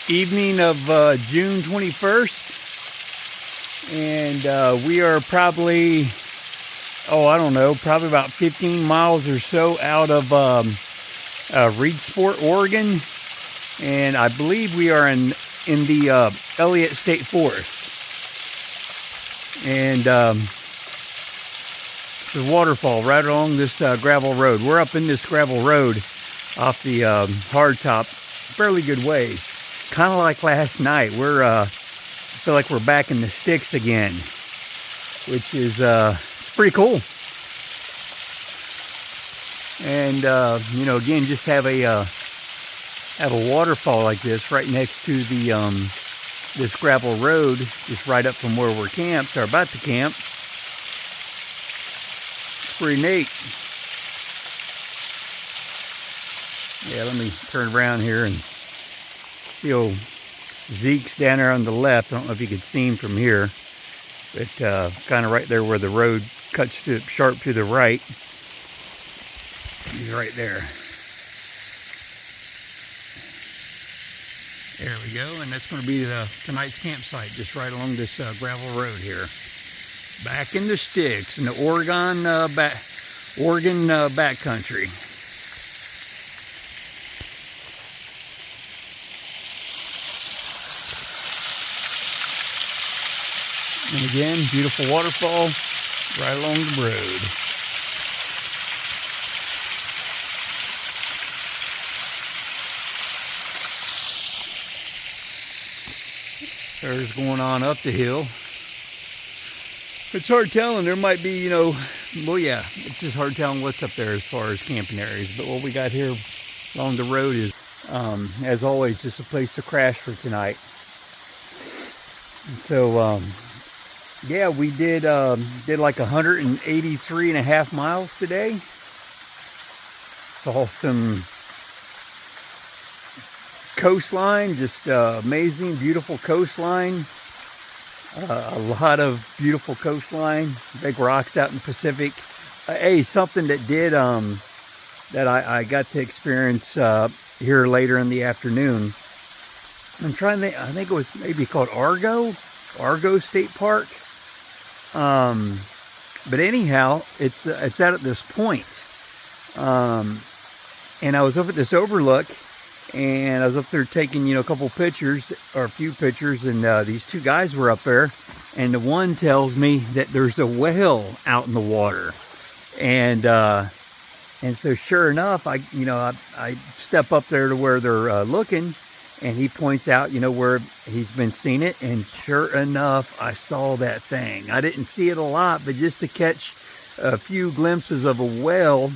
evening of June 21st, and we are probably, I don't know, probably about 15 miles or so out of Reedsport, Oregon, and I believe we are in the Elliott State Forest. And the waterfall right along this gravel road. We're up in this gravel road off the hardtop, fairly good ways. Kind of like last night. I feel like we're back in the sticks again, which is it's pretty cool. And again, just have a waterfall like this right next to the this gravel road, just right up from where we're camped, or about to camp. It's pretty neat. Yeah, let me turn around here and see old Zeke's down there on the left. I don't know if you could see him from here, but kind of right there where the road cuts sharp to the right. He's right there. There we go, and that's going to be tonight's campsite, just right along this gravel road here. Back in the sticks, in the Oregon backcountry. And again, beautiful waterfall right along the road. There's going on up the hill. It's hard telling. There might be, it's just hard telling what's up there as far as camping areas. But what we got here along the road is, as always, just a place to crash for tonight. And so, yeah, we did like 183.5 miles today. Saw some coastline, just amazing, beautiful coastline. A lot of beautiful coastline, big rocks out in the Pacific. Hey, something that that I got to experience here later in the afternoon. I'm trying to think, I think it was maybe called Argo State Park. But anyhow, it's out at this point. And I was up at this overlook, and I was up there taking, a couple pictures, or a few pictures, and these two guys were up there, and the one tells me that there's a whale out in the water. And so sure enough, I step up there to where they're looking, and he points out, where he's been seeing it, and sure enough, I saw that thing. I didn't see it a lot, but just to catch a few glimpses of a whale.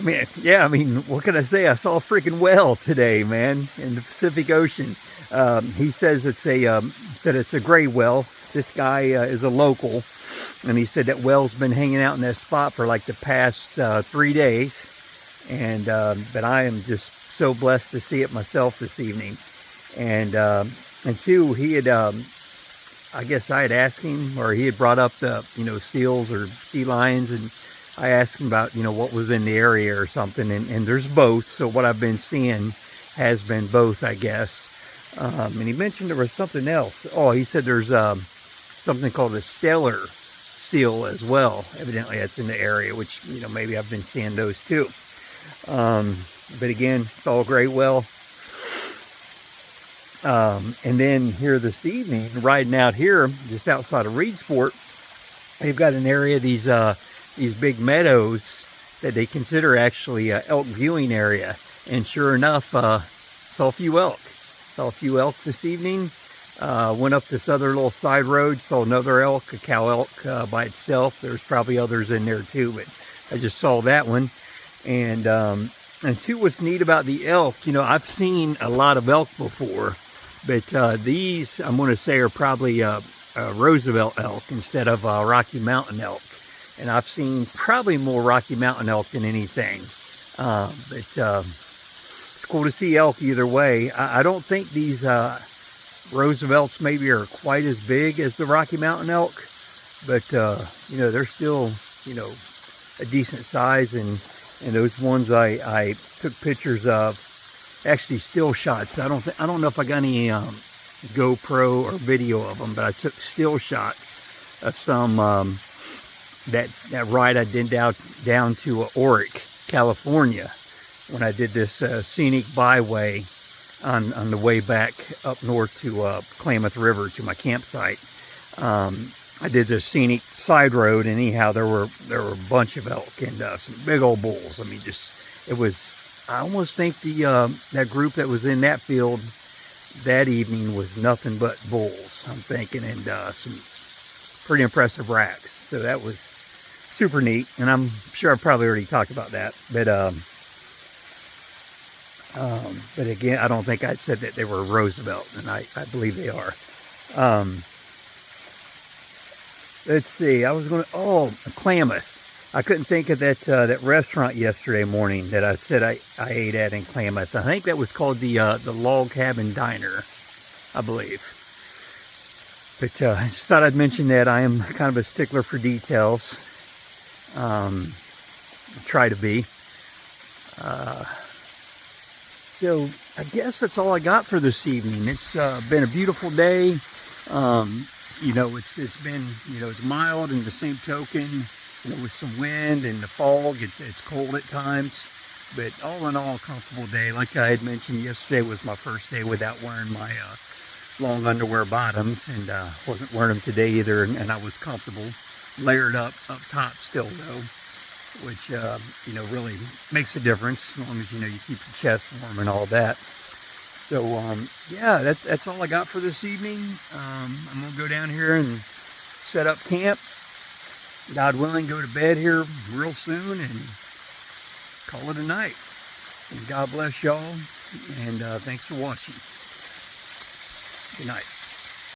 I mean, what can I say? I saw a freaking whale today, man, in the Pacific Ocean. He says it's a gray whale. This guy is a local, and he said that whale's been hanging out in that spot for like the past 3 days. And but I am just so blessed to see it myself this evening. And two, he had, I guess I had asked him, or he had brought up the seals or sea lions, and I asked him about, what was in the area or something, and there's both. So what I've been seeing has been both, I guess. And he mentioned there was something else. Oh, he said there's something called a stellar seal as well. Evidently that's in the area, which, maybe I've been seeing those too. But again, it's all great well. And then here this evening, riding out here, just outside of Reedsport, they've got an area, these big meadows that they consider actually an elk viewing area. And sure enough, saw a few elk. Saw a few elk this evening. Went up this other little side road, saw another elk, a cow elk by itself. There's probably others in there too, but I just saw that one. And two, what's neat about the elk, I've seen a lot of elk before, but these, I'm going to say, are probably Roosevelt elk instead of Rocky Mountain elk. And I've seen probably more Rocky Mountain elk than anything. But it's cool to see elk either way. I don't think these Roosevelts maybe are quite as big as the Rocky Mountain elk, but they're still, a decent size, and and those ones I took pictures of, actually still shots. I don't know if I got any GoPro or video of them, but I took still shots of some that ride I did down to Oric, California, when I did this scenic byway on the way back up north to Klamath River to my campsite. I did this scenic side road, and anyhow, there were a bunch of elk and some big old bulls. I mean, it was. I almost think that group that was in that field that evening was nothing but bulls, I'm thinking, and some pretty impressive racks. So that was super neat, and I'm sure I've probably already talked about that. But again, I don't think I said that they were Roosevelt, and I believe they are. Let's see. I was going to Klamath. I couldn't think of that restaurant yesterday morning that I said I ate at in Klamath. I think that was called the Log Cabin Diner, I believe. But I just thought I'd mention that. I am kind of a stickler for details. Try to be. So I guess that's all I got for this evening. It's been a beautiful day. You know, it's been, you know, it's mild, and the same token, you know, with some wind and the fog, it's cold at times, but all in all, a comfortable day. Like I had mentioned, yesterday was my first day without wearing my long underwear bottoms, and wasn't wearing them today either, and I was comfortable, layered up top still though, which you know, really makes a difference as long as, you know, you keep your chest warm and all that. So yeah, that's all I got for this evening. I'm gonna go down here and set up camp. God willing, go to bed here real soon and call it a night. And God bless y'all, and thanks for watching. Good night.